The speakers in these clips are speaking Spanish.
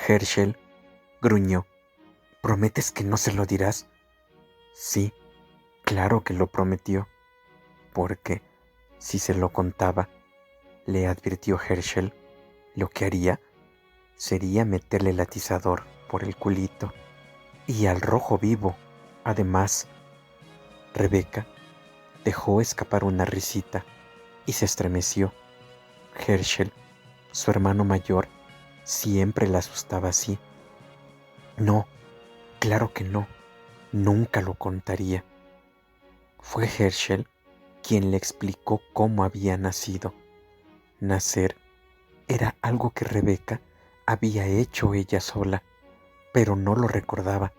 Herschel gruñó. ¿Prometes que no se lo dirás? Sí, claro que lo prometió, porque si se lo contaba, le advirtió Herschel, lo que haría sería meterle el atizador por el culito y al rojo vivo. Además, Rebeca dejó escapar una risita y se estremeció. Herschel, su hermano mayor, siempre la asustaba así. No, claro que no, nunca lo contaría. Fue Herschel quien le explicó cómo había nacido. Nacer era algo que Rebeca había hecho ella sola, pero no lo recordaba.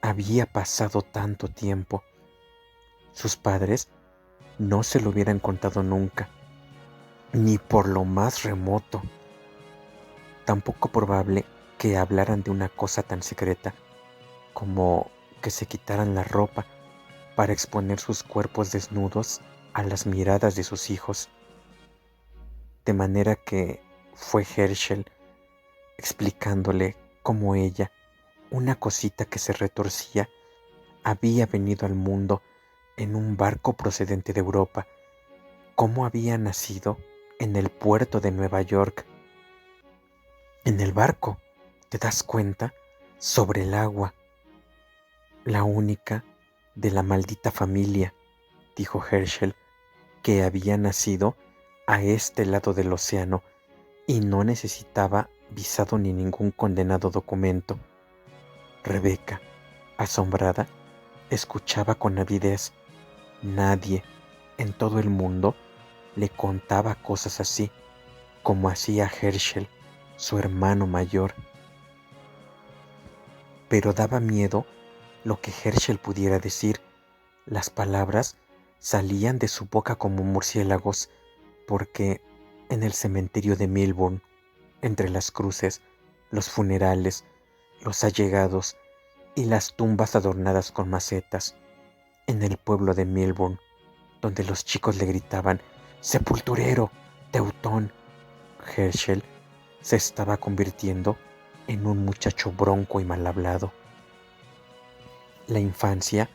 Había pasado tanto tiempo. Sus padres no se lo hubieran contado nunca, ni por lo más remoto. Tampoco probable que hablaran de una cosa tan secreta como que se quitaran la ropa para exponer sus cuerpos desnudos a las miradas de sus hijos. De manera que fue Herschel explicándole cómo ella, una cosita que se retorcía, había venido al mundo en un barco procedente de Europa, cómo había nacido en el puerto de Nueva York. En el barco, ¿te das cuenta? Sobre el agua. La única de la maldita familia, dijo Herschel, que había nacido a este lado del océano y no necesitaba visado ni ningún condenado documento. Rebeca, asombrada, escuchaba con avidez. Nadie en todo el mundo le contaba cosas así, como hacía Herschel, su hermano mayor. Pero daba miedo lo que Herschel pudiera decir. Las palabras salían de su boca como murciélagos, porque en el cementerio de Milburn, entre las cruces, los funerales, los allegados y las tumbas adornadas con macetas, en el pueblo de Milburn, donde los chicos le gritaban «¡Sepulturero! ¡Teutón!», Herschel se estaba convirtiendo en un muchacho bronco y mal hablado. La infancia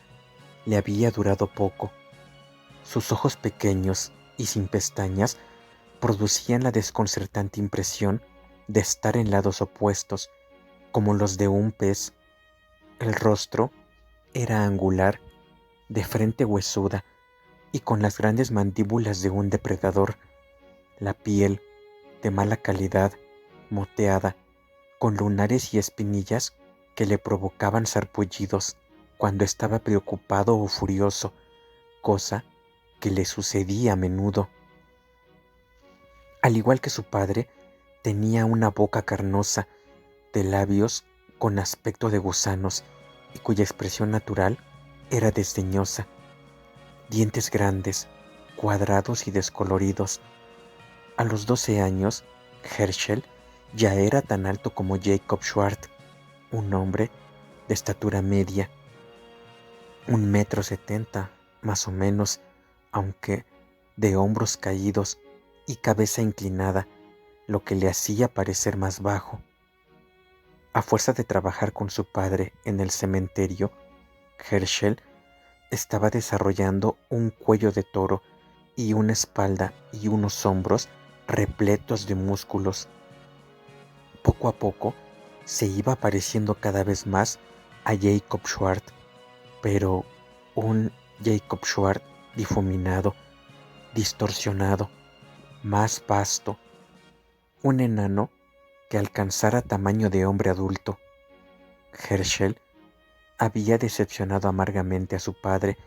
le había durado poco. Sus ojos pequeños y sin pestañas producían la desconcertante impresión de estar en lados opuestos, como los de un pez. El rostro era angular, de frente huesuda y con las grandes mandíbulas de un depredador. La piel, de mala calidad, moteada, con lunares y espinillas que le provocaban sarpullidos cuando estaba preocupado o furioso, cosa que le sucedía a menudo. Al igual que su padre, tenía una boca carnosa, de labios con aspecto de gusanos y cuya expresión natural era desdeñosa, dientes grandes, cuadrados y descoloridos. A los 12 años, Herschel ya era tan alto como Jacob Schwartz, un hombre de estatura media, 1,70 m más o menos, aunque de hombros caídos y cabeza inclinada, lo que le hacía parecer más bajo. A fuerza de trabajar con su padre en el cementerio, Herschel estaba desarrollando un cuello de toro y una espalda y unos hombros repletos de músculos. Poco a poco se iba pareciendo cada vez más a Jacob Schwartz, pero un Jacob Schwartz difuminado, distorsionado, más vasto, un enano que alcanzara tamaño de hombre adulto. Herschel había decepcionado amargamente a su padre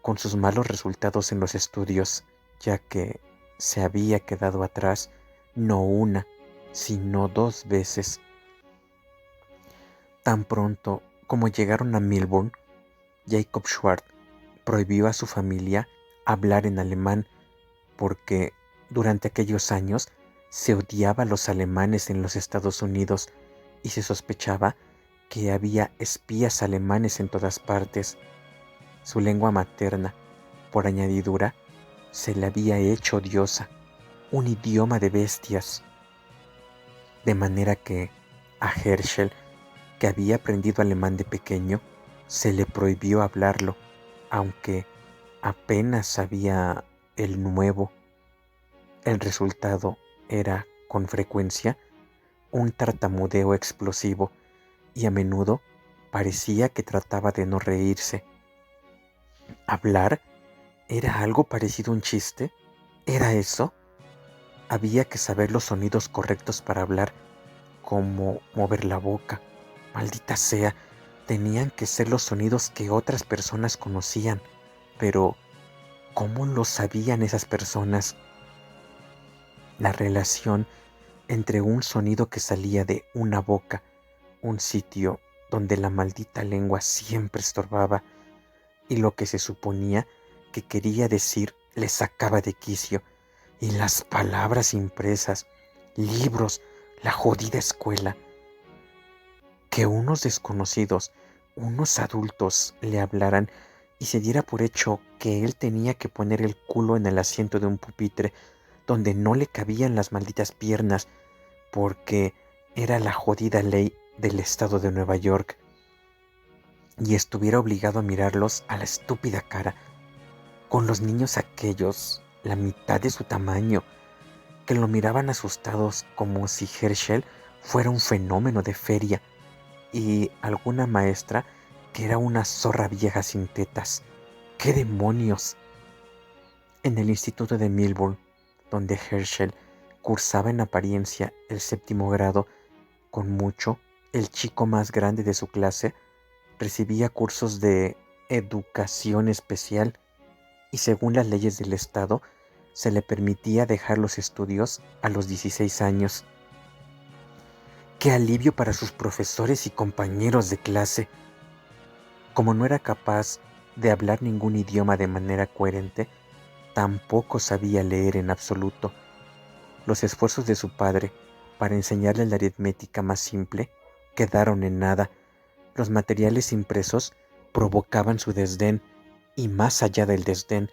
con sus malos resultados en los estudios, ya que se había quedado atrás no una, sino 2 veces. Tan pronto como llegaron a Milburn, Jacob Schwartz prohibió a su familia hablar en alemán porque durante aquellos años se odiaba a los alemanes en los Estados Unidos y se sospechaba que había espías alemanes en todas partes. Su lengua materna, por añadidura, se le había hecho odiosa, un idioma de bestias. De manera que, A Herschel, que había aprendido alemán de pequeño, se le prohibió hablarlo, aunque apenas sabía el nuevo. El resultado era, con frecuencia, un tartamudeo explosivo y a menudo parecía que trataba de no reírse. ¿Hablar era algo parecido a un chiste? ¿Era eso? Había que saber los sonidos correctos para hablar, como mover la boca. Maldita sea, tenían que ser los sonidos que otras personas conocían. Pero, ¿cómo lo sabían esas personas? La relación entre un sonido que salía de una boca, un sitio donde la maldita lengua siempre estorbaba, y lo que se suponía que quería decir le sacaba de quicio, y las palabras impresas, libros, la jodida escuela. Que unos desconocidos, unos adultos le hablaran y se diera por hecho que él tenía que poner el culo en el asiento de un pupitre donde no le cabían las malditas piernas, porque era la jodida ley del estado de Nueva York, y estuviera obligado a mirarlos a la estúpida cara, con los niños aquellos, la mitad de su tamaño, que lo miraban asustados como si Herschel fuera un fenómeno de feria, y alguna maestra que era una zorra vieja sin tetas. ¡Qué demonios! En el instituto de Milburn, donde Herschel cursaba en apariencia el 7º grado, con mucho, el chico más grande de su clase, recibía cursos de educación especial y según las leyes del estado, se le permitía dejar los estudios a los 16 años. ¡Qué alivio para sus profesores y compañeros de clase! Como no era capaz de hablar ningún idioma de manera coherente, tampoco sabía leer en absoluto. Los esfuerzos de su padre para enseñarle la aritmética más simple quedaron en nada. Los materiales impresos provocaban su desdén, y más allá del desdén,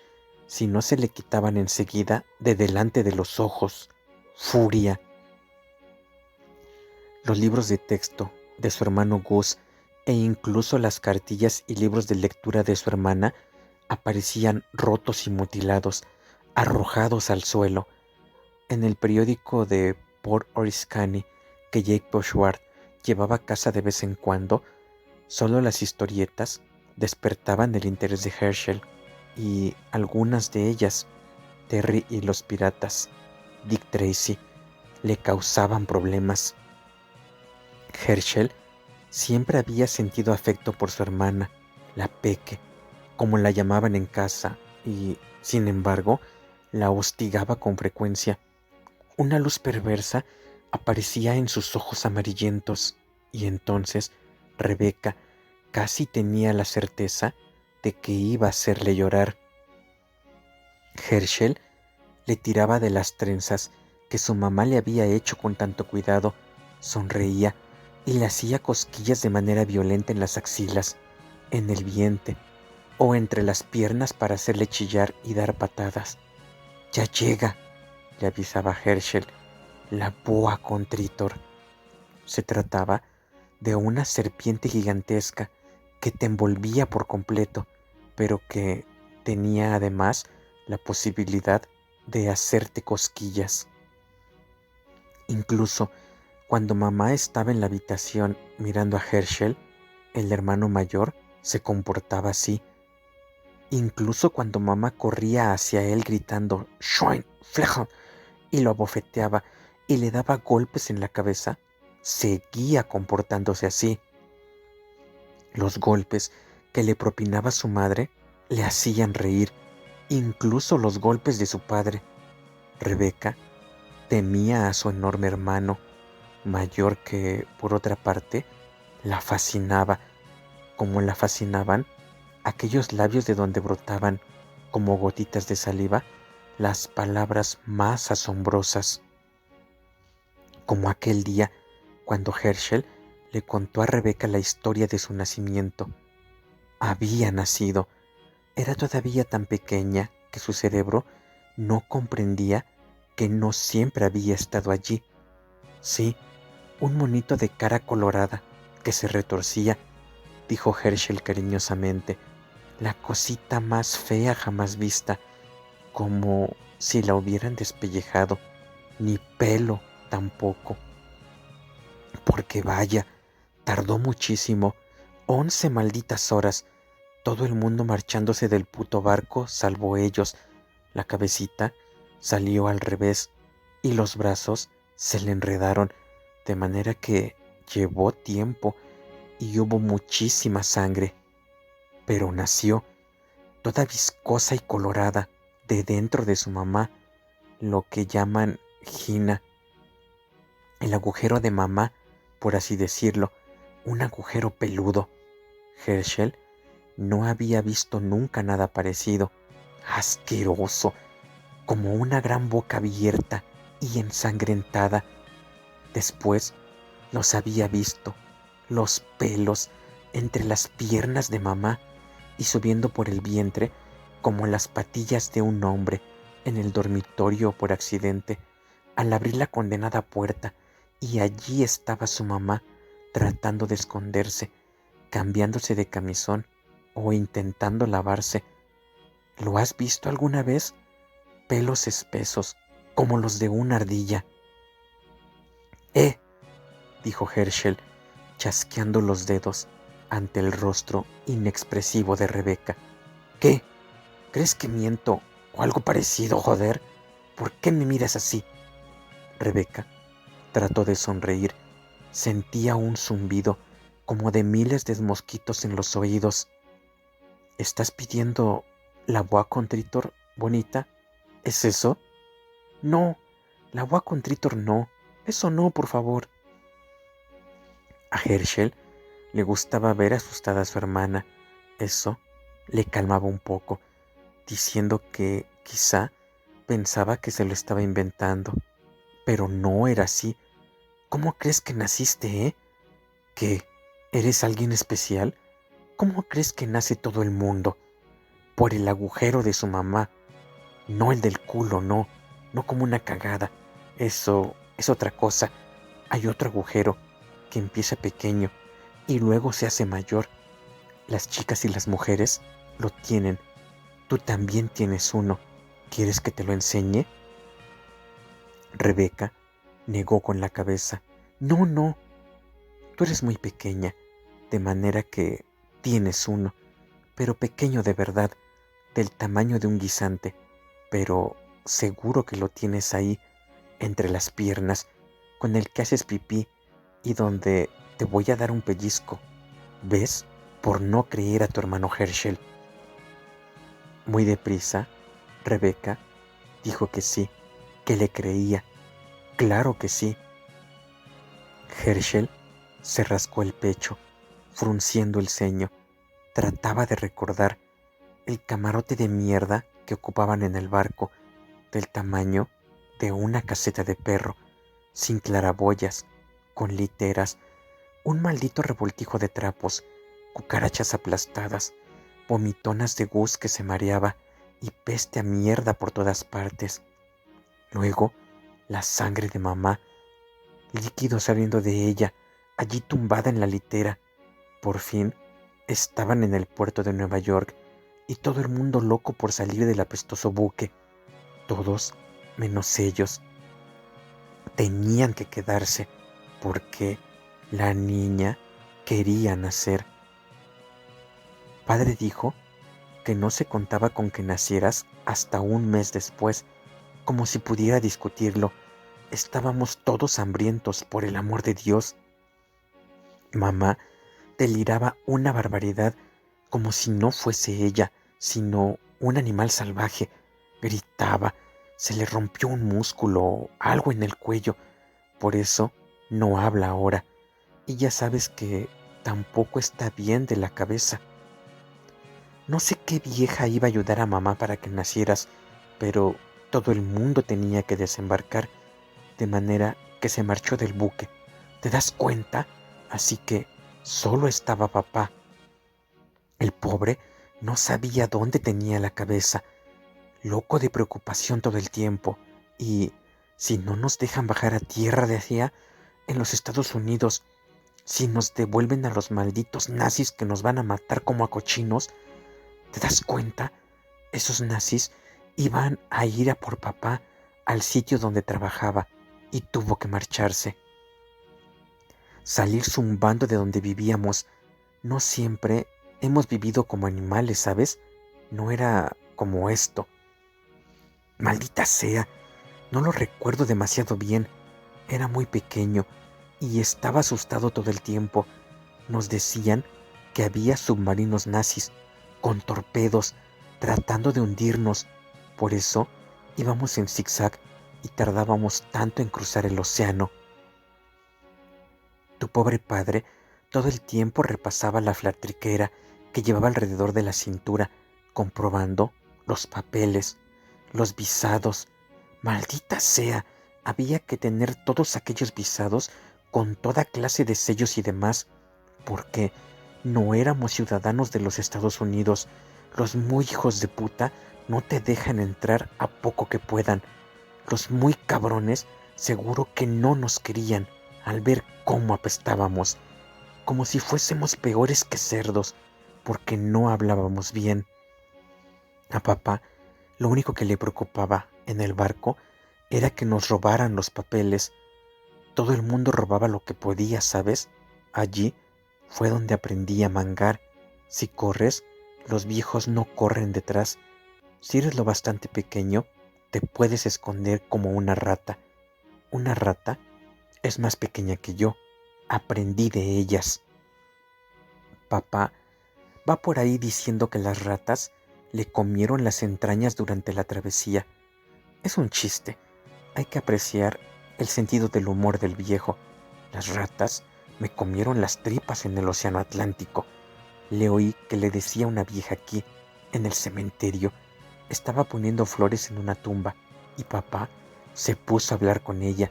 si no se le quitaban enseguida de delante de los ojos, furia. Los libros de texto de su hermano Gus e incluso las cartillas y libros de lectura de su hermana aparecían rotos y mutilados, arrojados al suelo. En el periódico de Port Oriskany que Jake Boschward llevaba a casa de vez en cuando, solo las historietas despertaban el interés de Herschel, y algunas de ellas, Terry y los piratas, Dick Tracy, le causaban problemas. Herschel siempre había sentido afecto por su hermana, la Peque, como la llamaban en casa, y, sin embargo, la hostigaba con frecuencia. Una luz perversa aparecía en sus ojos amarillentos, y entonces Rebecca casi tenía la certeza de que iba a hacerle llorar. Herschel le tiraba de las trenzas que su mamá le había hecho con tanto cuidado, sonreía y le hacía cosquillas de manera violenta en las axilas, en el vientre o entre las piernas para hacerle chillar y dar patadas. «Ya llega», le avisaba Herschel, «la boa constrictor». Se trataba de una serpiente gigantesca que te envolvía por completo, pero que tenía además la posibilidad de hacerte cosquillas. Incluso cuando mamá estaba en la habitación mirando a Herschel, el hermano mayor se comportaba así. Incluso cuando mamá corría hacia él gritando «Schwein, Flecha», y lo abofeteaba y le daba golpes en la cabeza, seguía comportándose así. Los golpes que le propinaba su madre le hacían reír, incluso los golpes de su padre. Rebecca temía a su enorme hermano, mayor, que, por otra parte, la fascinaba, como la fascinaban aquellos labios de donde brotaban, como gotitas de saliva, las palabras más asombrosas. Como aquel día cuando Herschel le contó a Rebecca la historia de su nacimiento. Había nacido. Era todavía tan pequeña que su cerebro no comprendía que no siempre había estado allí. Sí, Un monito de cara colorada que se retorcía, dijo Herschel cariñosamente. La cosita más fea jamás vista, como si la hubieran despellejado. Ni pelo tampoco. Porque vaya, tardó muchísimo, 11 malditas horas, todo el mundo marchándose del puto barco salvo ellos. La cabecita salió al revés y los brazos se le enredaron, de manera que llevó tiempo y hubo muchísima sangre. Pero nació, toda viscosa y colorada, de dentro de su mamá, lo que llaman gina. El agujero de mamá, por así decirlo, un agujero peludo. Herschel no había visto nunca nada parecido. Asqueroso, como una gran boca abierta y ensangrentada. Después los había visto, los pelos entre las piernas de mamá y subiendo por el vientre como las patillas de un hombre en el dormitorio por accidente, al abrir la condenada puerta, y allí estaba su mamá tratando de esconderse, cambiándose de camisón o intentando lavarse. ¿Lo has visto alguna vez? Pelos espesos, como los de una ardilla. ¡Eh! Dijo Herschel, chasqueando los dedos ante el rostro inexpresivo de Rebeca. ¿Qué? ¿Crees que miento o algo parecido, joder? ¿Por qué me miras así? Rebeca trató de sonreír. Sentía un zumbido como de miles de mosquitos en los oídos. ¿Estás pidiendo la boa constrictor, bonita? ¿Es eso? No, la boa constrictor no. Eso no, por favor. A Herschel le gustaba ver asustada a su hermana. Eso le calmaba un poco, diciendo que quizá pensaba que se lo estaba inventando. Pero no era así. ¿Cómo crees que naciste, eh? ¿Qué? ¿Eres alguien especial? ¿Cómo crees que nace todo el mundo? Por el agujero de su mamá. No el del culo, no. No como una cagada. Eso es otra cosa. Hay otro agujero que empieza pequeño y luego se hace mayor. Las chicas y las mujeres lo tienen. Tú también tienes uno. ¿Quieres que te lo enseñe? Rebeca negó con la cabeza. No, no. Tú eres muy pequeña, de manera que tienes uno, pero pequeño de verdad, del tamaño de un guisante. Pero seguro que lo tienes ahí, entre las piernas, con el que haces pipí y donde te voy a dar un pellizco. ¿Ves? Por no creer a tu hermano Herschel. Muy deprisa, Rebeca dijo que sí, que le creía. Claro que sí. Herschel se rascó el pecho, frunciendo el ceño. Trataba de recordar el camarote de mierda que ocupaban en el barco, del tamaño de una caseta de perro, sin claraboyas, con literas, un maldito revoltijo de trapos, cucarachas aplastadas, vomitonas de gus que se mareaba y peste a mierda por todas partes. Luego, la sangre de mamá, líquido saliendo de ella, allí tumbada en la litera. Por fin, estaban en el puerto de Nueva York y todo el mundo loco por salir del apestoso buque. Todos, menos ellos. Tenían que quedarse porque la niña quería nacer. Padre dijo que no se contaba con que nacieras hasta un mes después, como si pudiera discutirlo. Estábamos todos hambrientos, por el amor de Dios. Mamá deliraba una barbaridad, como si no fuese ella, sino un animal salvaje. Gritaba, se le rompió un músculo, algo en el cuello. Por eso no habla ahora. Y ya sabes que tampoco está bien de la cabeza. No sé qué vieja iba a ayudar a mamá para que nacieras, pero todo el mundo tenía que desembarcar, de manera que se marchó del buque. ¿Te das cuenta? Así que solo estaba papá. El pobre no sabía dónde tenía la cabeza, loco de preocupación todo el tiempo. Y si no nos dejan bajar a tierra, decía, en los Estados Unidos, si nos devuelven a los malditos nazis que nos van a matar como a cochinos, ¿te das cuenta? Esos nazis iban a ir a por papá al sitio donde trabajaba y tuvo que marcharse. Salir zumbando de donde vivíamos. No siempre hemos vivido como animales, ¿sabes? No era como esto. Maldita sea, no lo recuerdo demasiado bien. Era muy pequeño y estaba asustado todo el tiempo. Nos decían que había submarinos nazis con torpedos tratando de hundirnos. Por eso íbamos en zigzag y tardábamos tanto en cruzar el océano. Tu pobre padre todo el tiempo repasaba la flatriquera que llevaba alrededor de la cintura, comprobando los papeles, los visados. Maldita sea, había que tener todos aquellos visados con toda clase de sellos y demás, porque no éramos ciudadanos de los Estados Unidos. Los muy hijos de puta no te dejan entrar a poco que puedan. Los muy cabrones seguro que no nos querían al ver cómo apestábamos, como si fuésemos peores que cerdos, porque no hablábamos bien. A papá lo único que le preocupaba en el barco era que nos robaran los papeles. Todo el mundo robaba lo que podía, ¿sabes? Allí fue donde aprendí a mangar. Si corres, los viejos no corren detrás. Si eres lo bastante pequeño, te puedes esconder como una rata. Una rata es más pequeña que yo. Aprendí de ellas. Papá va por ahí diciendo que las ratas le comieron las entrañas durante la travesía. Es un chiste. Hay que apreciar el sentido del humor del viejo. Las ratas me comieron las tripas en el océano Atlántico. Le oí que le decía una vieja aquí, en el cementerio. Estaba poniendo flores en una tumba y papá se puso a hablar con ella.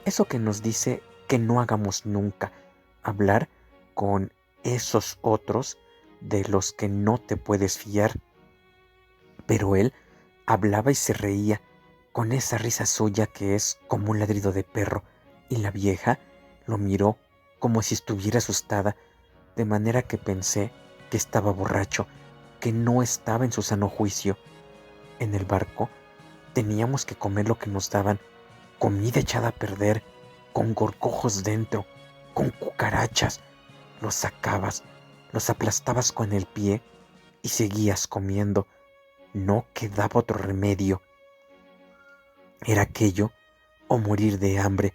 Eso que nos dice que no hagamos nunca, hablar con esos otros de los que no te puedes fiar. Pero él hablaba y se reía, con esa risa suya que es como un ladrido de perro, y la vieja lo miró como si estuviera asustada, de manera que pensé que estaba borracho, que no estaba en su sano juicio. En el barco teníamos que comer lo que nos daban, comida echada a perder, con gorgojos dentro, con cucarachas. Los sacabas, los aplastabas con el pie y seguías comiendo. No quedaba otro remedio. Era aquello o morir de hambre.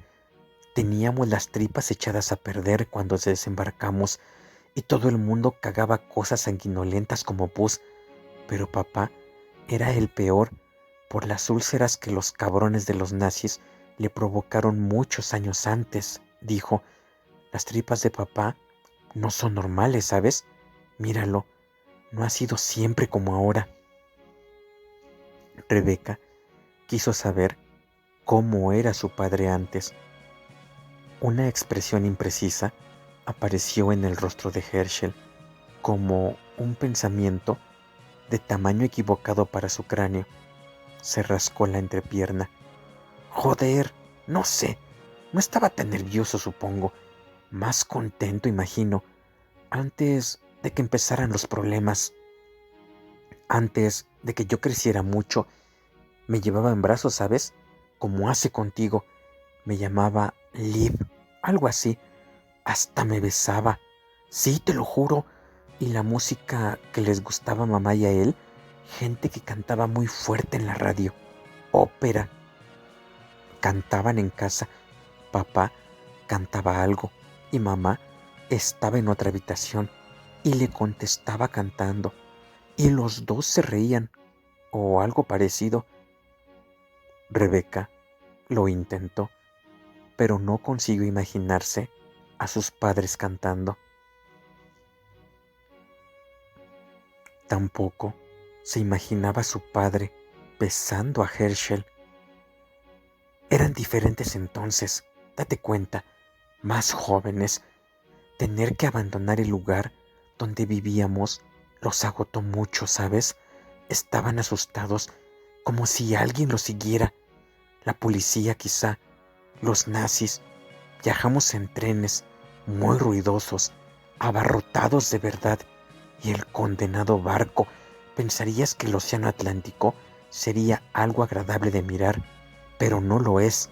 Teníamos las tripas echadas a perder cuando desembarcamos y todo el mundo cagaba cosas sanguinolentas como pus, pero papá era el peor por las úlceras que los cabrones de los nazis le provocaron muchos años antes. Dijo, las tripas de papá no son normales, ¿sabes? Míralo, no ha sido siempre como ahora. Rebeca quiso saber cómo era su padre antes. Una expresión imprecisa apareció en el rostro de Herschel, como un pensamiento de tamaño equivocado para su cráneo. Se rascó la entrepierna. Joder, no sé, no estaba tan nervioso, supongo. Más contento, imagino, antes de que empezaran los problemas. Antes de que yo creciera mucho, me llevaba en brazos, ¿sabes? Como hace contigo. Me llamaba Liv, algo así. Hasta me besaba. Sí, te lo juro. Y la música que les gustaba a mamá y a él, gente que cantaba muy fuerte en la radio. Ópera. Cantaban en casa. Papá cantaba algo y mamá estaba en otra habitación y le contestaba cantando. Y los dos se reían, o algo parecido. Rebeca lo intentó, pero no consiguió imaginarse a sus padres cantando. Tampoco se imaginaba a su padre besando a Herschel. Eran diferentes entonces, date cuenta, más jóvenes. Tener que abandonar el lugar donde vivíamos los agotó mucho, ¿sabes? Estaban asustados, como si alguien los siguiera. La policía quizá, los nazis, Viajamos en trenes muy ruidosos, abarrotados de verdad, y el condenado barco, pensarías que el océano Atlántico sería algo agradable de mirar, pero no lo es.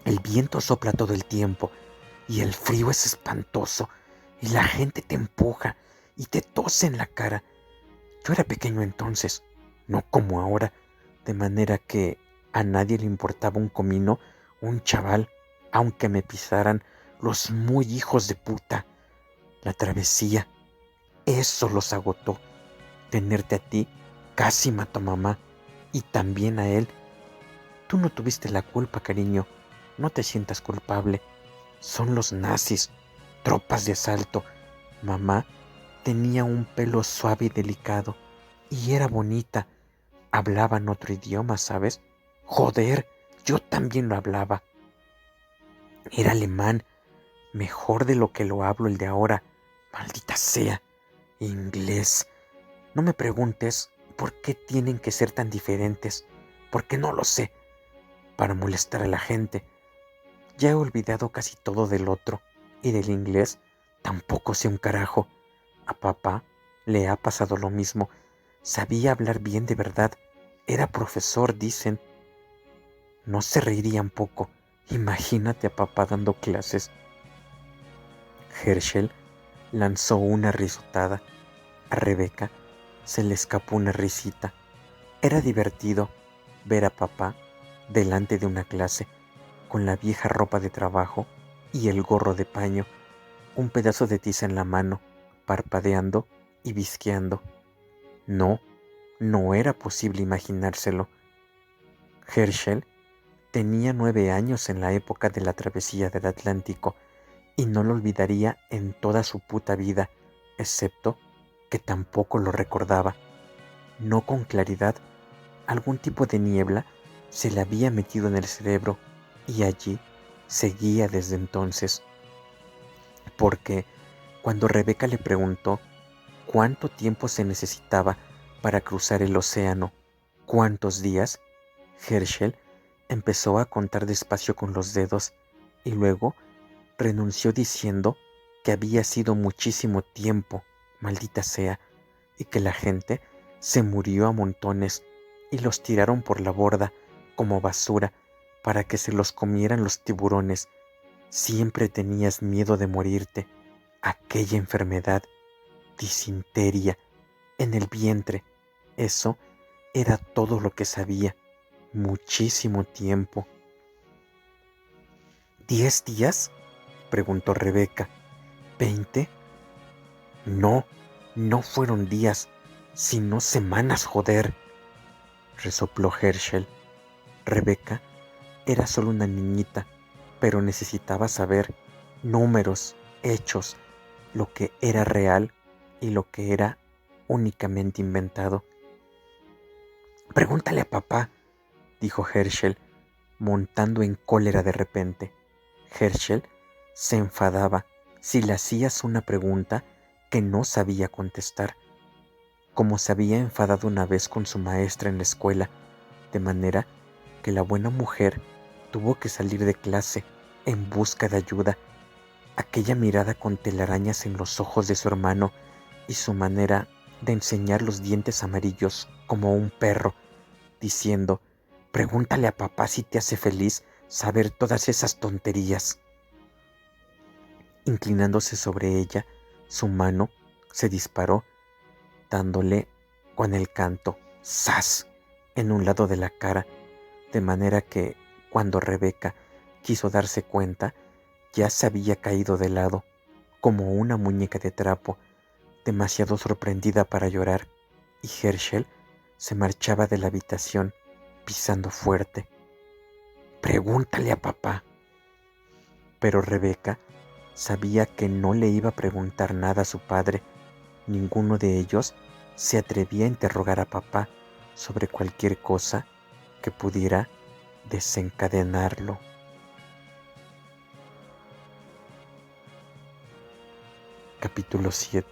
El viento sopla todo el tiempo y el frío es espantoso y la gente te empuja y te tose en la cara. Yo era pequeño entonces, no como ahora, de manera que a nadie le importaba un comino, un chaval, aunque me pisaran los muy hijos de puta. La travesía, eso los agotó. Tenerte a ti casi mató a mamá y también a él. Tú no tuviste la culpa, cariño, no te sientas culpable. Son los nazis, tropas de asalto. Mamá tenía un pelo suave y delicado y era bonita. Hablaban otro idioma, ¿sabes? Joder, yo también lo hablaba. Era alemán, mejor de lo que lo hablo el de ahora. Maldita sea. Inglés. No me preguntes por qué tienen que ser tan diferentes, porque no lo sé. Para molestar a la gente. Ya he olvidado casi todo del otro, y del inglés tampoco sé un carajo. A papá le ha pasado lo mismo. Sabía hablar bien de verdad. Era profesor, dicen. No se reirían poco. Imagínate a papá dando clases. Herschel lanzó una risotada. A Rebeca se le escapó una risita. Era divertido ver a papá delante de una clase, con la vieja ropa de trabajo y el gorro de paño, un pedazo de tiza en la mano, parpadeando y visqueando. No, no era posible imaginárselo. Herschel tenía 9 años en la época de la travesía del Atlántico y no lo olvidaría en toda su puta vida, excepto que tampoco lo recordaba. No con claridad, algún tipo de niebla se le había metido en el cerebro y allí seguía desde entonces. Porque cuando Rebeca le preguntó cuánto tiempo se necesitaba para cruzar el océano, cuántos días, Herschel empezó a contar despacio con los dedos y luego renunció diciendo que había sido muchísimo tiempo, maldita sea, y que la gente se murió a montones y los tiraron por la borda como basura para que se los comieran los tiburones. Siempre tenías miedo de morirte. Aquella enfermedad, disentería, en el vientre. Eso era todo lo que sabía. Muchísimo tiempo. ¿10 días? Preguntó Rebeca. ¿20? No, no fueron días, sino semanas, joder, resopló Herschel. Rebeca era solo una niñita, pero necesitaba saber números, hechos, lo que era real y lo que era únicamente inventado. Pregúntale a papá, dijo Herschel, montando en cólera de repente. Herschel se enfadaba si le hacías una pregunta que no sabía contestar, como se había enfadado una vez con su maestra en la escuela, de manera que la buena mujer tuvo que salir de clase en busca de ayuda. Aquella mirada con telarañas en los ojos de su hermano y su manera de enseñar los dientes amarillos como un perro, diciendo: pregúntale a papá si te hace feliz saber todas esas tonterías. Inclinándose sobre ella, su mano se disparó, dándole con el canto ¡zas! En un lado de la cara, de manera que, cuando Rebeca quiso darse cuenta, ya se había caído de lado, como una muñeca de trapo, demasiado sorprendida para llorar, y Herschel se marchaba de la habitación, pisando fuerte. Pregúntale a papá. Pero Rebeca sabía que no le iba a preguntar nada a su padre. Ninguno de ellos se atrevía a interrogar a papá sobre cualquier cosa que pudiera desencadenarlo. Capítulo 7.